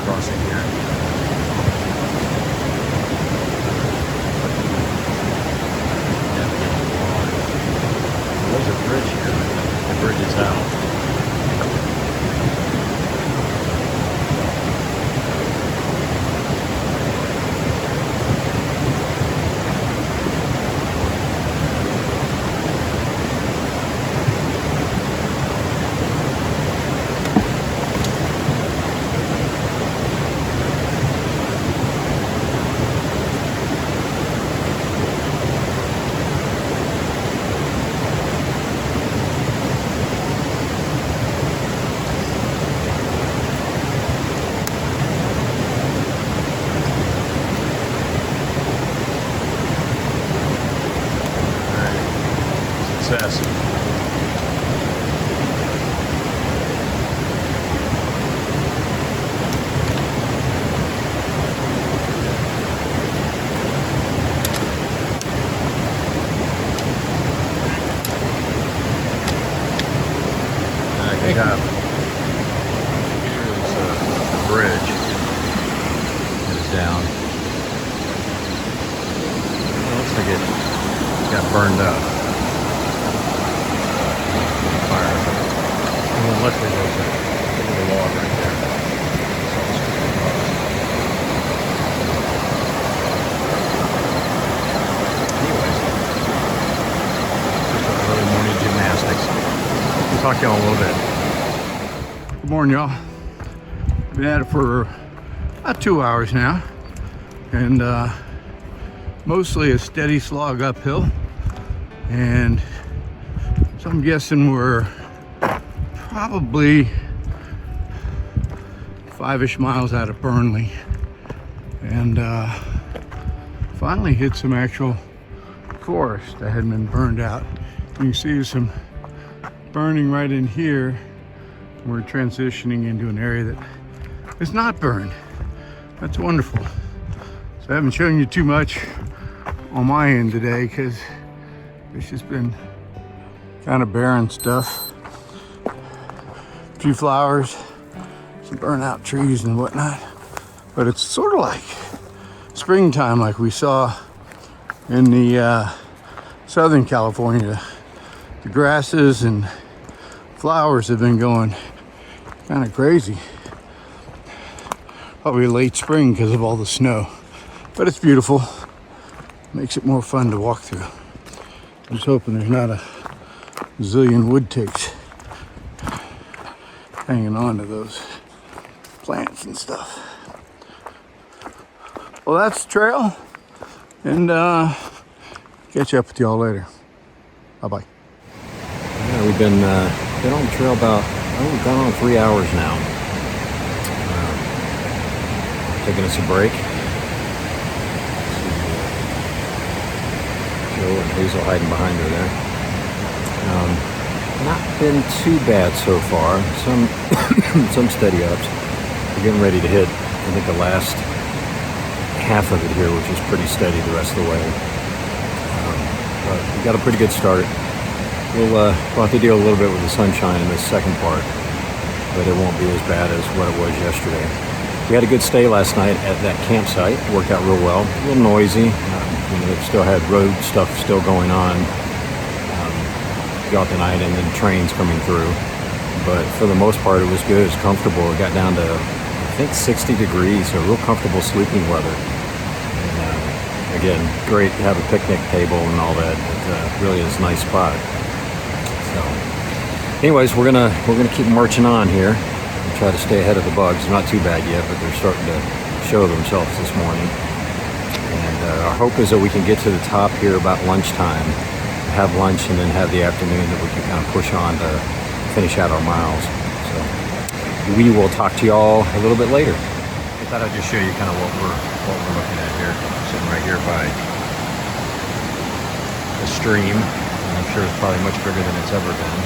crossing here. There's a bridge here. The bridge is out. Success. Good job. Here's a bridge that is down. It looks like it got burned up. Fire. And then luckily there's a little log right there. Anyways, just early morning gymnastics. We'll talk to y'all in a little bit. Good morning, y'all. Been at it for about 2 hours now, and mostly a steady slog uphill, and so I'm guessing we're probably 5-ish miles out of Burnley, and finally hit some actual forest that hadn't been burned out. You can see some burning right in here. We're transitioning into an area that is not burned. That's wonderful. So I haven't shown you too much on my end today because it's just been kind of barren stuff. A few flowers, some burnt out trees and whatnot. But it's sort of like springtime, like we saw in the Southern California. The grasses and flowers have been going kind of crazy. Probably late spring because of all the snow. But it's beautiful. Makes it more fun to walk through. I'm just hoping there's not a zillion wood ticks hanging on to those plants and stuff. Well, that's the trail, and catch up with y'all later. Bye-bye. Yeah, we've been on the trail about, we've gone on 3 hours now. Taking us a break. Joe and Hazel hiding behind her there. Not been too bad so far. Some steady ups. We're getting ready to hit, I think, the last half of it here, which is pretty steady the rest of the way. But we got a pretty good start. We'll have to deal a little bit with the sunshine in this second part, but it won't be as bad as what it was yesterday. We had a good stay last night at that campsite. It worked out real well. A little noisy. They still had road stuff still going on throughout the night, and then trains coming through. But for the most part, it was good. It was comfortable. It got down to, I think, 60 degrees, so real comfortable sleeping weather. And, again, great to have a picnic table and all that. It really is a nice spot. So, anyways, we're gonna keep marching on here and try to stay ahead of the bugs. They're not too bad yet, but they're starting to show themselves this morning. And our hope is that we can get to the top here about lunchtime, have lunch, and then have the afternoon that we can kind of push on to finish out our miles. So we will talk to y'all a little bit later. I thought I'd just show you kind of what we're looking at here. Sitting right here by the stream. And I'm sure it's probably much bigger than it's ever been.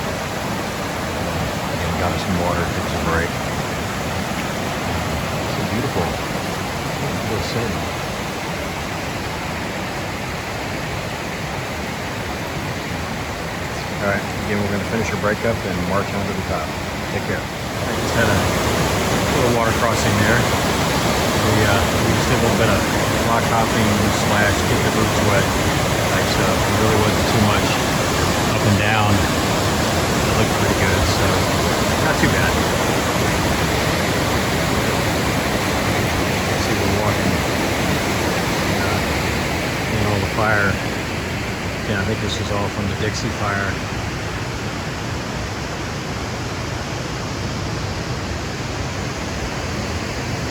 Again, got us some water, took some break. It's so beautiful. Beautiful city. All right, again, we're going to finish our break up and march on to the top. Take care. I just had a little water crossing there. We just did a little bit of rock hopping slash get the boots wet type stuff. It really wasn't too much up and down. It looked pretty good, so not too bad. See, we're walking in all the fire. Yeah, I think this was all from the Dixie fire.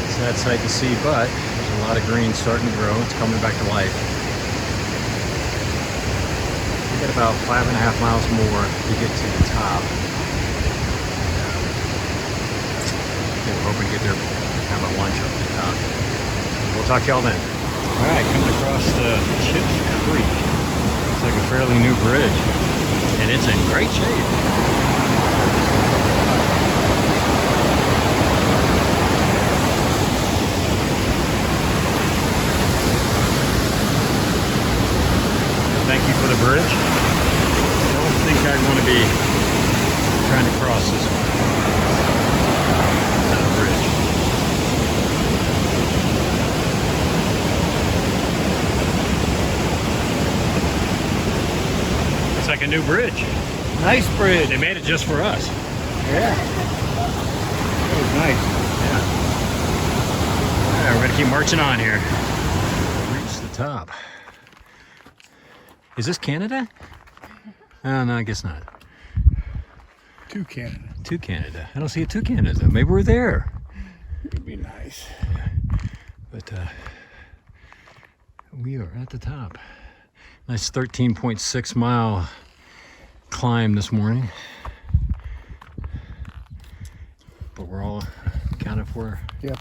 It's a sad sight to see, but there's a lot of green starting to grow. It's coming back to life. We got about 5.5 miles more to get to the top. We're hoping to get there, have a lunch up at the top. We'll talk to y'all then. All right, coming across the Chips Creek. It's like a fairly new bridge, and it's in great shape. Thank you for the bridge. I don't think I'd want to be trying to cross this one. Not a bridge. It's like a new bridge. Nice bridge. They made it just for us. Yeah. That was nice. Yeah. All right, we're gonna keep marching on here. Reach the top. Is this Canada? Oh, no, I guess not. To Canada. To Canada. I don't see a to Canada. Maybe we're there. It'd be nice. Yeah. But we are at the top. Nice 13.6 mile climb this morning. But we're all accounted for. Yep.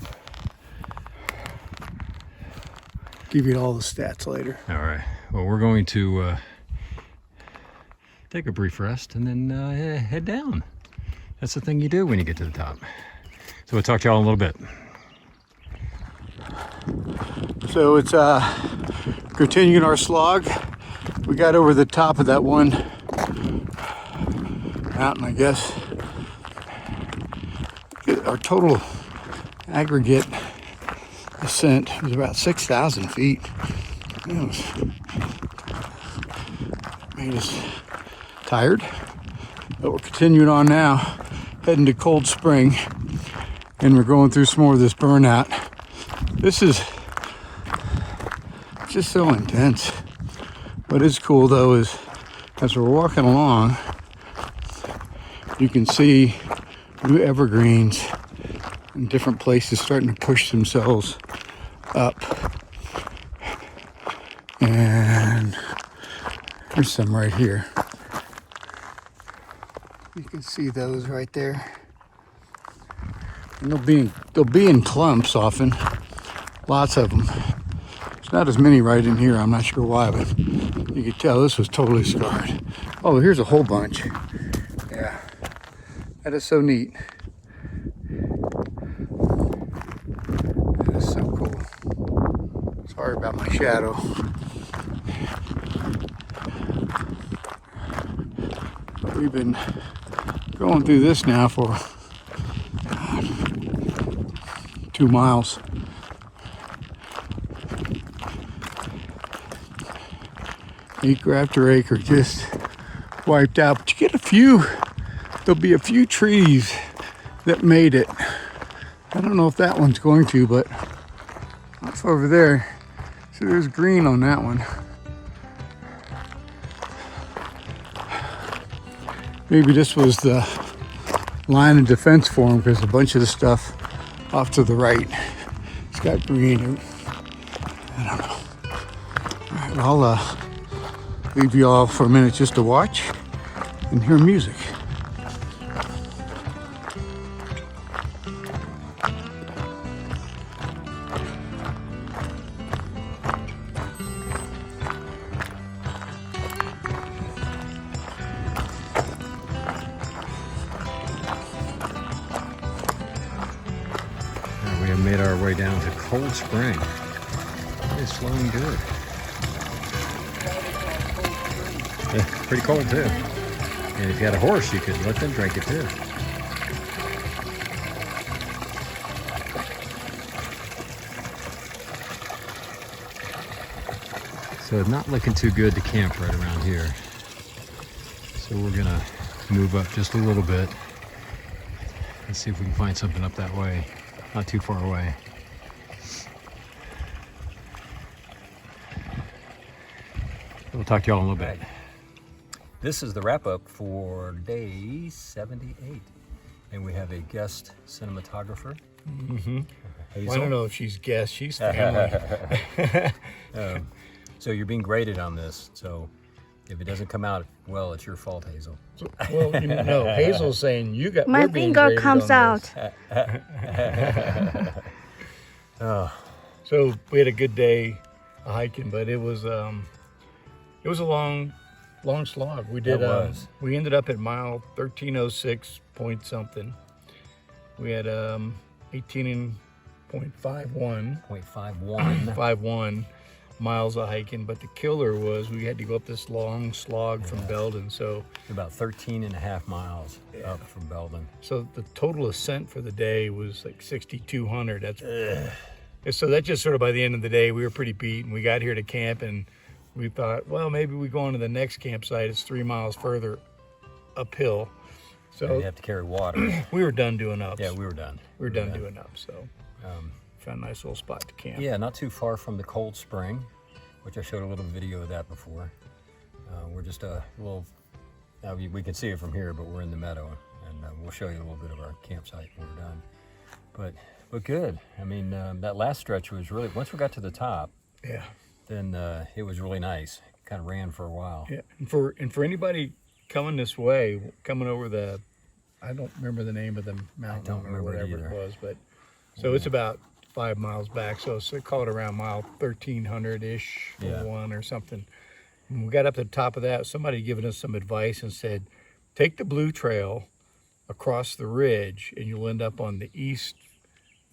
Give you all the stats later. All right. Well, we're going to take a brief rest and then head down. That's the thing you do when you get to the top. So we'll talk to y'all in a little bit. So it's continuing our slog. We got over the top of that one mountain, I guess. Our total aggregate ascent was about 6,000 feet. It made us tired, but we're continuing on now, heading to Cold Spring, and we're going through some more of this burnout. This is just so intense. What is cool though is as we're walking along, you can see new evergreens in different places starting to push themselves up. And there's some right here. You can see those right there. And they'll be in clumps often. Lots of them. There's not as many right in here. I'm not sure why, but you can tell this was totally scarred. Oh, here's a whole bunch. Yeah. That is so neat. That is so cool. Sorry about my shadow. We've been going through this now for 2 miles. Acre after acre just wiped out. But you get a few, there'll be a few trees that made it. I don't know if that one's going to, but that's over there. So there's green on that one. Maybe this was the line of defense for them because a bunch of the stuff off to the right, it's got green. I don't know. All right, well, I'll leave you all for a minute just to watch and hear music. We have made our way down to Cold Spring. It's flowing good. Yeah, pretty cold too. And if you had a horse, you could let them drink it too. So not looking too good to camp right around here. So we're gonna move up just a little bit and see if we can find something up that way, not too far away. We'll talk to y'all in a little bit. This is the wrap up for day 78. And we have a guest cinematographer. Mm-hmm. Hazel. Well, I don't know if she's guest, she's family. So you're being graded on this. So if it doesn't come out well, it's your fault, Hazel. Well, Hazel's saying you got My finger comes out. Oh. So we had a good day hiking, but it was a long slog. We did. We ended up at mile 1306 point something. We had 18.51 51 miles of hiking, but the killer was we had to go up this long slog from Belden. So about 13 and a half miles up from Belden. So the total ascent for the day was like 6,200. So that just sort of by the end of the day, we were pretty beat, and we got here to camp, and we thought, well, maybe we go on to the next campsite. It's 3 miles further uphill. So you have to carry water. We were done doing ups. Yeah, we were done. We were done doing ups. So found a nice little spot to camp. Yeah, not too far from the cold spring, which I showed a little video of that before. We're just a little, we can see it from here, but we're in the meadow, and we'll show you a little bit of our campsite when we're done. But good. I mean, that last stretch was really, once we got to the top, yeah, then it was really nice. Kind of ran for a while. Yeah, and for anybody coming this way, coming over the, I don't remember the name of the mountain or whatever it was, but so it's about 5 miles back. So call it around mile 1300-ish or one or something. When we got up to the top of that, somebody giving us some advice and said, take the blue trail across the ridge and you'll end up on the east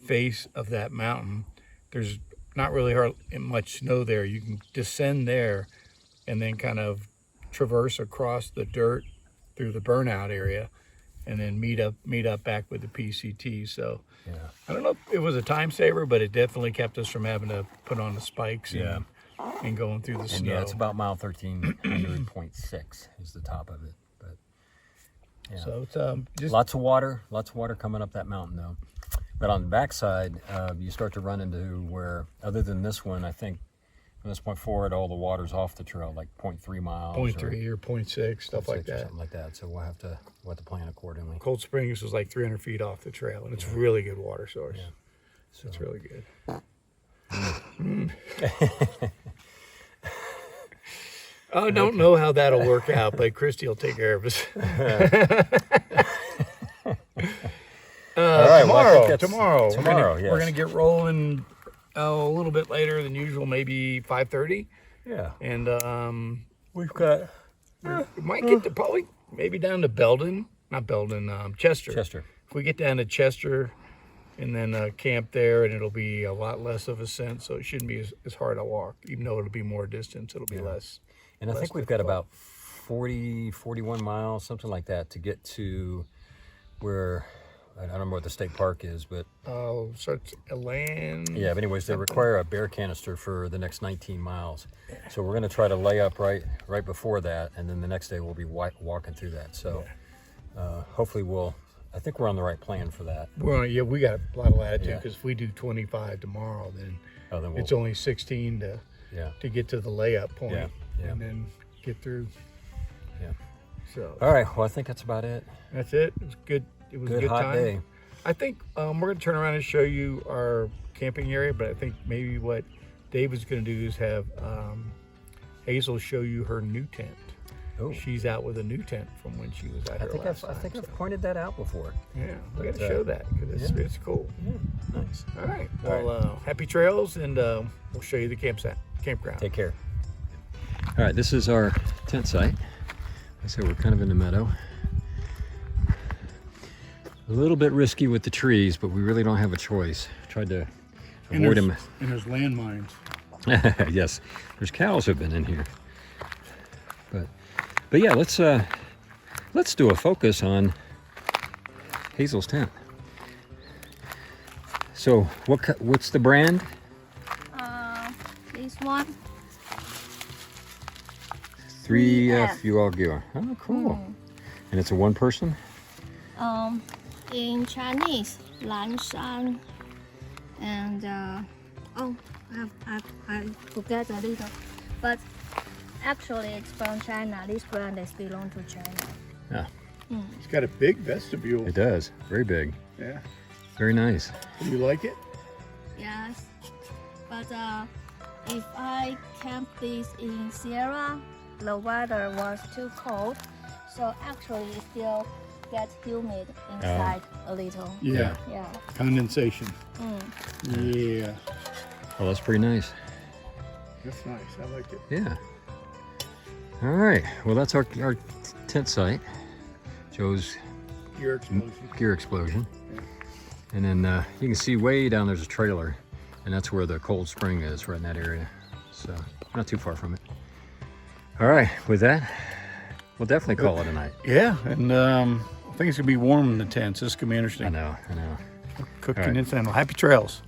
face of that mountain. There's not really much snow there. You can descend there and then kind of traverse across the dirt through the burnout area and then meet up back with the PCT. So I don't know if it was a time saver, but it definitely kept us from having to put on the spikes and going through the snow. Yeah, it's about mile 1300.6 is the top of it. But yeah. So it's just lots of water coming up that mountain though. But on the backside, you start to run into where, other than this one, I think from this point forward, all the water's off the trail, like 0.3 miles. 0.3 or 0.6, stuff like that. Something like that. So we'll have to plan accordingly. Cold Springs was like 300 feet off the trail, and it's really good water source. Yeah. So it's really good. I don't know how that'll work out, but Christy will take care of us. All right, tomorrow. Yes. We're gonna get rolling a little bit later than usual, maybe 5:30. Yeah. And we've got we might get to probably maybe down to Chester. Chester. If we get down to Chester and then camp there, and it'll be a lot less of ascent, so it shouldn't be as hard to walk. Even though it'll be more distance, it'll be less. And I think we've got about 41 miles, something like that, to get to where, I don't remember what the state park is, but... Oh, so it's a land... Yeah, but anyways, they require a bear canister for the next 19 miles. So we're going to try to lay up right before that, and then the next day we'll be walking through that. So hopefully I think we're on the right plan for that. We got a lot of latitude, because if we do 25 tomorrow, then it's only 16 to get to the layup point. Yeah. And then get through. Yeah. So. All right. Well, I think that's about it. That's it. It was good. It was a good hot time. Day. I think we're going to turn around and show you our camping area, but I think maybe what David's going to do is have Hazel show you her new tent. Oh. She's out with a new tent from when she was at her last time. I think I've pointed that out before. Yeah, we got to show that because it's cool. Yeah, nice. All right. Well, happy trails, and we'll show you the campground. Take care. All right, this is our tent site. Like I said, we're kind of in the meadow. A little bit risky with the trees, but we really don't have a choice. Tried to avoid them. And there's landmines. Yes, there's cows have been in here. But yeah, let's do a focus on Hazel's tent. So what's the brand? This one. 3F Yuagyo. Oh, cool. And it's a one person? In Chinese, Lanshan, and oh, I forget a little, but actually it's from China. This brand is belong to China. Yeah. It's got a big vestibule. It does. Very big. Yeah. Very nice. Do you like it? Yes, but if I camp this in Sierra, the weather was too cold, so actually it still gets humid inside a little. Yeah. Yeah. Condensation. Yeah. Well, that's pretty nice. That's nice. I like it. Yeah. All right. Well, that's our tent site. Joe's Gear explosion. gear explosion. And then you can see way down there's a trailer, and that's where the cold spring is, right in that area. So not too far from it. All right. With that, we'll definitely call it a night. Yeah, and I think it's gonna be warm in the tents. This is gonna be interesting. I know. Cooking All right. inside. Happy trails.